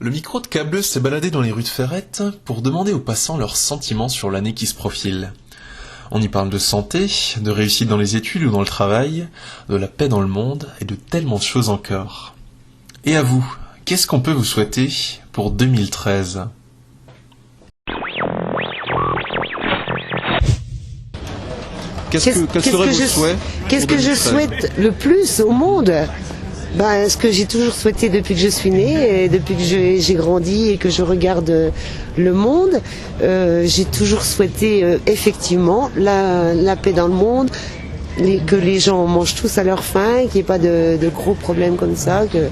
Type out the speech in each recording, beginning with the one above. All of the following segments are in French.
Le micro de Câbleuse s'est baladé dans les rues de Ferrette pour demander aux passants leurs sentiments sur l'année qui se profile. On y parle de santé, de réussite dans les études ou dans le travail, de la paix dans le monde et de tellement de choses encore. Et à vous, qu'est-ce qu'on peut vous souhaiter pour 2013 ? Qu'est-ce que je souhaite le plus au monde ? Ce que j'ai toujours souhaité depuis que je suis née, et depuis que j'ai grandi et que je regarde le monde, j'ai toujours souhaité effectivement la paix dans le monde, que les gens mangent tous à leur faim, qu'il n'y ait pas de gros problèmes comme ça, que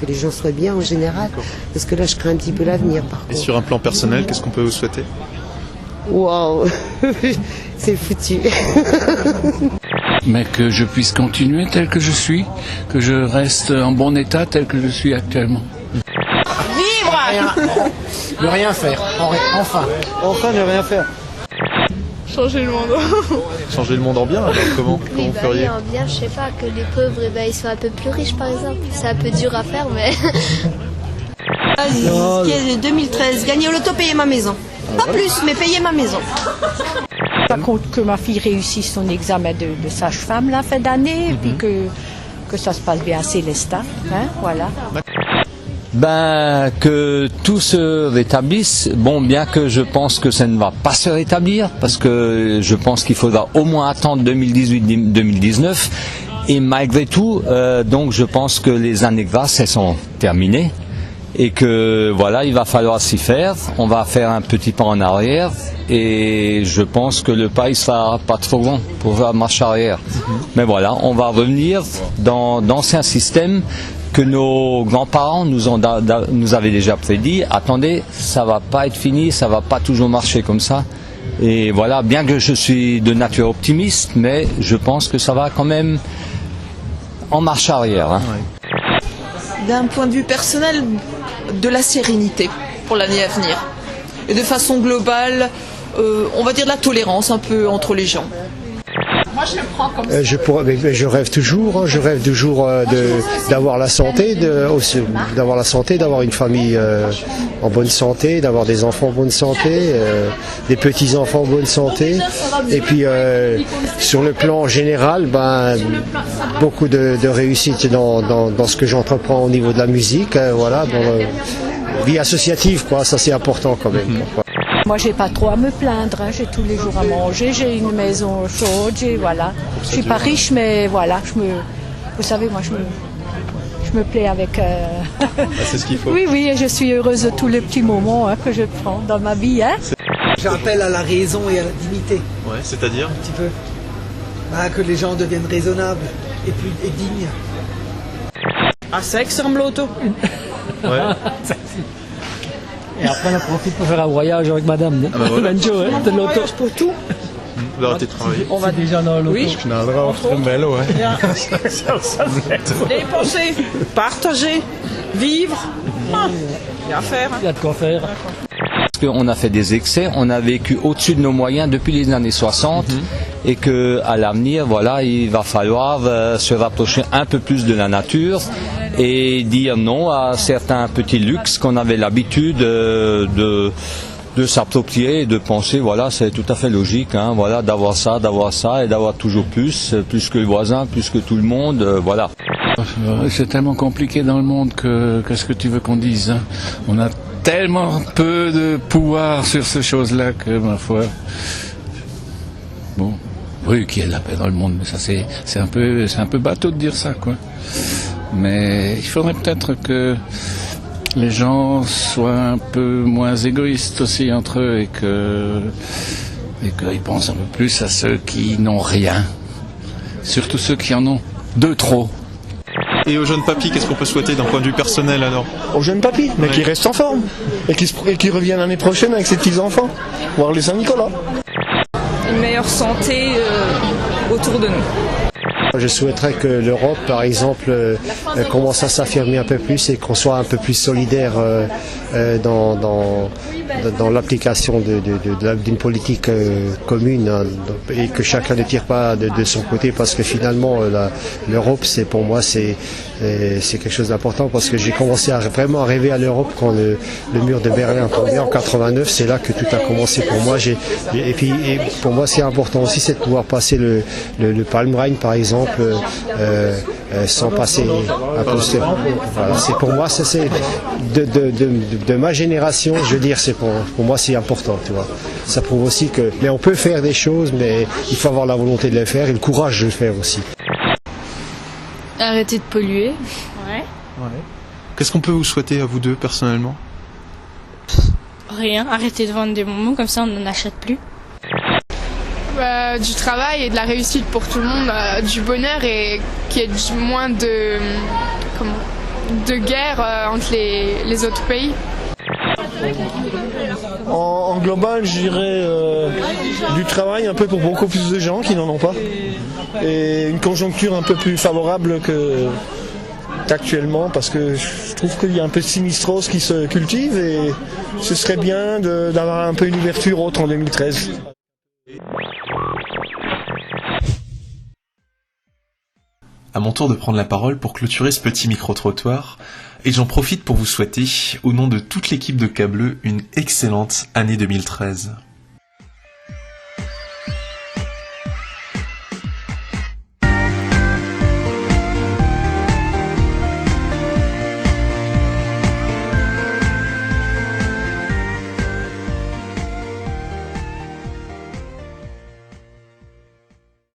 les gens soient bien en général. Parce que là, je crains un petit peu l'avenir, par contre. Et sur un plan personnel, qu'est-ce qu'on peut vous souhaiter ? Waouh, c'est foutu. Mais que je puisse continuer tel que je suis, que je reste en bon état tel que je suis actuellement. Vivre ! Ne rien faire, enfin ne rien faire. Changer le monde. Changer le monde en bien, alors comment vous feriez ? En bien, je sais pas, que les pauvres ils soient un peu plus riches par exemple. C'est un peu dur à faire, mais... Ce qui est 2013, gagner au loto, payer ma maison. Pas plus, mais payer ma maison. Par contre, que ma fille réussisse son examen de sage-femme la fin d'année, puis que ça se passe bien à Célestin, voilà. Que tout se rétablisse, bien que je pense que ça ne va pas se rétablir, parce que je pense qu'il faudra au moins attendre 2018-2019, et malgré tout, donc je pense que les années grasses, elles sont terminées, et que il va falloir s'y faire, on va faire un petit pas en arrière, et je pense que le pas il sera pas trop grand pour faire marche arrière. Mais on va revenir dans d'anciens systèmes que nos grands-parents nous avaient déjà prédit. Attendez, ça va pas être fini, ça va pas toujours marcher comme ça. Et bien que je suis de nature optimiste, mais je pense que ça va quand même en marche arrière. D'un point de vue personnel, de la sérénité pour l'année à venir. Et de façon globale, on va dire de la tolérance un peu entre les gens. Moi, je le prends comme ça. Je rêve toujours, d'avoir la santé, d'avoir une famille en bonne santé, d'avoir des enfants en bonne santé, des petits-enfants en bonne santé. Et puis, sur le plan général, beaucoup de réussite dans ce que j'entreprends au niveau de la musique, dans la vie associative, ça c'est important quand même. Moi, j'ai pas trop à me plaindre, j'ai tous les jours à manger, j'ai une maison chaude, Je suis pas riche, mais vous savez, moi, je me plais avec... c'est ce qu'il faut. Oui, et je suis heureuse de tous les petits moments que je prends dans ma vie. J'appelle à la raison et à la dignité. Ouais, c'est-à-dire ? Un petit peu. Que les gens deviennent raisonnables et dignes. À sexe en loto. Ouais. Et après, on en profite pour faire un voyage avec madame. De l'auto. Pour tout. Vous arrêtez de travailler. On va déjà dans l'auto. Oui. Dépenser, partager, vivre. Il y a à faire. Il y a de quoi faire. Parce qu'on a fait des excès, on a vécu au-dessus de nos moyens depuis les années 60 et qu'à l'avenir, il va falloir se rapprocher un peu plus de la nature et dire non à certains petits luxes qu'on avait l'habitude de s'approprier et de penser, c'est tout à fait logique, d'avoir ça et d'avoir toujours plus que le voisin, plus que tout le monde, C'est tellement compliqué dans le monde qu'est-ce que tu veux qu'on dise, On a tellement peu de pouvoir sur ces choses-là que, ma foi... Oui, qu'il y ait de la paix dans le monde, mais ça c'est un peu bateau de dire ça, Mais il faudrait peut-être que les gens soient un peu moins égoïstes aussi entre eux et qu'ils pensent un peu plus à ceux qui n'ont rien. Surtout ceux qui en ont de trop. Et aux jeunes papis, qu'est-ce qu'on peut souhaiter d'un point de vue personnel alors ? Aux jeunes papis, mais qui restent en forme. Et qui reviennent l'année prochaine avec ses petits-enfants. Voir les Saint-Nicolas. Une meilleure santé autour de nous. Je souhaiterais que l'Europe, par exemple, commence à s'affirmer un peu plus et qu'on soit un peu plus solidaire dans dans l'application d'une politique commune, hein, et que chacun ne tire pas de son côté, parce que finalement l'Europe, c'est pour moi c'est quelque chose d'important, parce que j'ai commencé vraiment à rêver à l'Europe quand le mur de Berlin tombé en 89. C'est là que tout a commencé pour moi. Et pour moi, c'est important aussi, c'est de pouvoir passer le Palm Rhein, par exemple, sans passer à cause de... Voilà, c'est pour moi, ça, c'est de ma génération, je veux dire, c'est pour moi c'est important, tu vois. Ça prouve aussi que, mais on peut faire des choses, mais il faut avoir la volonté de les faire et le courage de le faire aussi. Arrêter de polluer. Ouais. Qu'est-ce qu'on peut vous souhaiter à vous deux personnellement? Rien, arrêter de vendre des bonbons, comme ça on n'en achète plus. Du travail et de la réussite pour tout le monde, du bonheur, et qu'il y ait moins de guerre entre les autres pays. En global, je dirais du travail un peu pour beaucoup plus de gens qui n'en ont pas, et une conjoncture un peu plus favorable qu'actuellement, parce que je trouve qu'il y a un peu de sinistrose qui se cultive, et ce serait bien d'avoir un peu une ouverture autre en 2013. À mon tour de prendre la parole pour clôturer ce petit micro-trottoir, et j'en profite pour vous souhaiter, au nom de toute l'équipe de K-Bleu, une excellente année 2013.